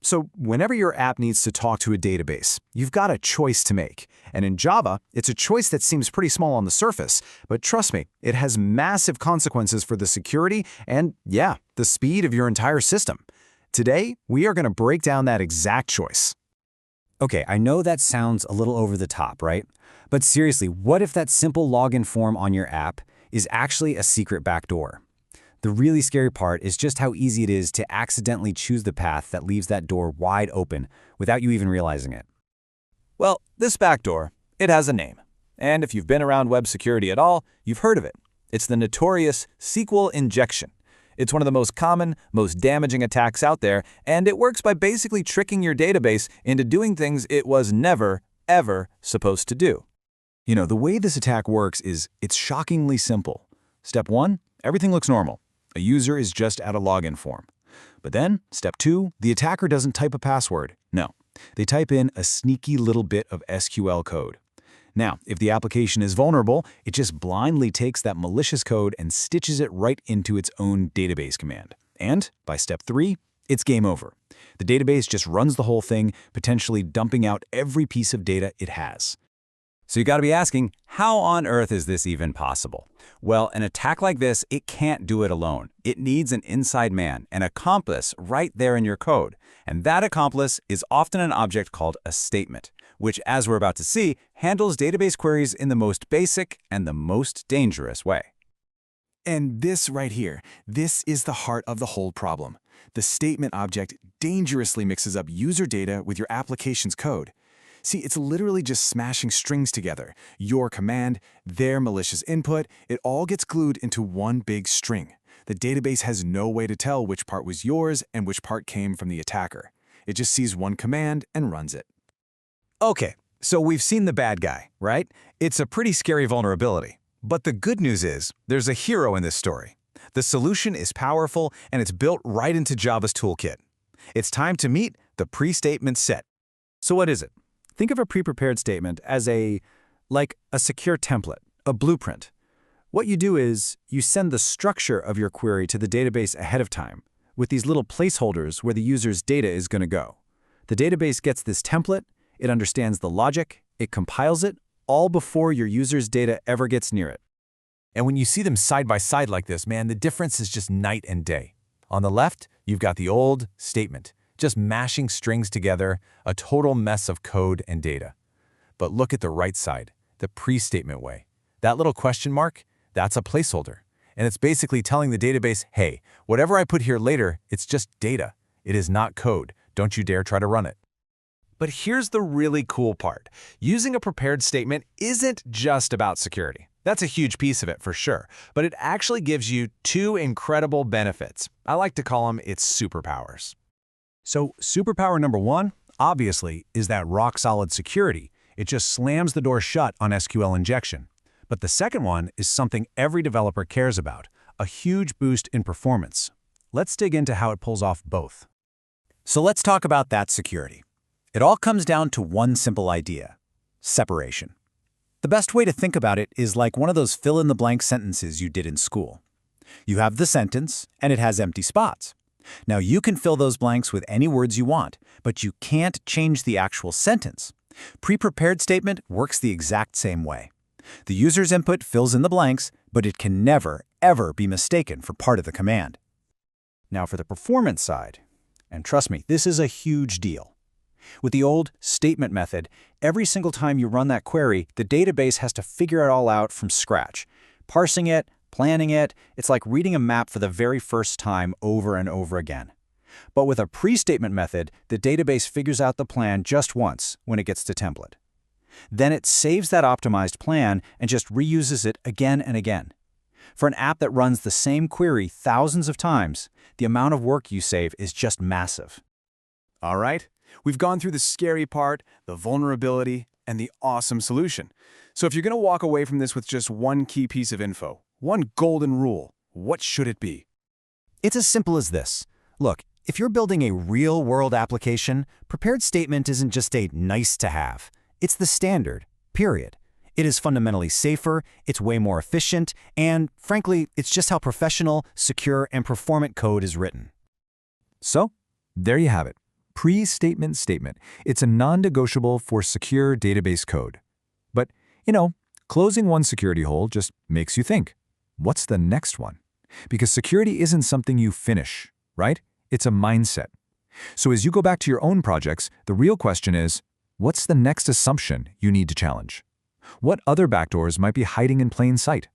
So whenever your app needs to talk to a database, you've got a choice to make. And in Java, it's a choice that seems pretty small on the surface, but trust me, it has massive consequences for the security and, yeah, the speed of your entire system. Today, we are going to break down that exact choice. Okay, I know that sounds a little over the top, right? But seriously, what if that simple login form on your app is actually a secret backdoor? The really scary part is just how easy it is to accidentally choose the path that leaves that door wide open without you even realizing it. Well, this backdoor, it has a name. And if you've been around web security at all, you've heard of it. It's the notorious SQL injection. It's one of the most common, most damaging attacks out there, and it works by basically tricking your database into doing things it was never, ever supposed to do. You know, the way this attack works is it's shockingly simple. Step 1, everything looks normal. A user is just at a login form. But then, step 2, the attacker doesn't type a password. No, they type in a sneaky little bit of SQL code. Now, if the application is vulnerable, it just blindly takes that malicious code and stitches it right into its own database command. And by step 3, it's game over. The database just runs the whole thing, potentially dumping out every piece of data it has. So you got to be asking, how on earth is this even possible? Well, an attack like this, it can't do it alone. It needs an inside man, an accomplice right there in your code. And that accomplice is often an object called a statement, which, as we're about to see, handles database queries in the most basic and the most dangerous way. And this right here, this is the heart of the whole problem. The statement object dangerously mixes up user data with your application's code. See, it's literally just smashing strings together. Your command, their malicious input, it all gets glued into one big string. The database has no way to tell which part was yours and which part came from the attacker. It just sees one command and runs it. Okay, so we've seen the bad guy, right? It's a pretty scary vulnerability. But the good news is, there's a hero in this story. The solution is powerful, and it's built right into Java's toolkit. It's time to meet the pre-statement set. So what is it? Think of a pre-prepared statement as like a secure template, a blueprint. What you do is you send the structure of your query to the database ahead of time with these little placeholders where the user's data is going to go. The database gets this template, it understands the logic, it compiles it, all before your user's data ever gets near it. And when you see them side by side like this, man, the difference is just night and day. On the left, you've got the old statement, just mashing strings together, a total mess of code and data. But look at the right side, the pre-statement way. That little question mark, that's a placeholder. And it's basically telling the database, hey, whatever I put here later, it's just data. It is not code. Don't you dare try to run it. But here's the really cool part. Using a prepared statement isn't just about security. That's a huge piece of it for sure, but it actually gives you two incredible benefits. I like to call them its superpowers. So superpower number 1, obviously, is that rock-solid security. It just slams the door shut on SQL injection. But the second one is something every developer cares about, a huge boost in performance. Let's dig into how it pulls off both. So let's talk about that security. It all comes down to one simple idea: separation. The best way to think about it is like one of those fill-in-the-blank sentences you did in school. You have the sentence, and it has empty spots. Now, you can fill those blanks with any words you want, but you can't change the actual sentence. Pre-prepared statement works the exact same way. The user's input fills in the blanks, but it can never, ever be mistaken for part of the command. Now for the performance side, and trust me, this is a huge deal. With the old statement method, every single time you run that query, the database has to figure it all out from scratch. Parsing it, planning it, it's like reading a map for the very first time over and over again. But with a pre-statement method, the database figures out the plan just once when it gets to template. Then it saves that optimized plan and just reuses it again and again. For an app that runs the same query thousands of times, the amount of work you save is just massive. All right, we've gone through the scary part, the vulnerability, and the awesome solution. So if you're going to walk away from this with just one key piece of info, one golden rule, what should it be? It's as simple as this. Look, if you're building a real-world application, prepared statement isn't just a nice-to-have. It's the standard, period. It is fundamentally safer, it's way more efficient, and frankly, it's just how professional, secure, and performant code is written. So, there you have it. pre-statement statement. It's a non-negotiable for secure database code. But, closing one security hole just makes you think, what's the next one? Because security isn't something you finish, right? It's a mindset. So as you go back to your own projects, the real question is, what's the next assumption you need to challenge? What other backdoors might be hiding in plain sight?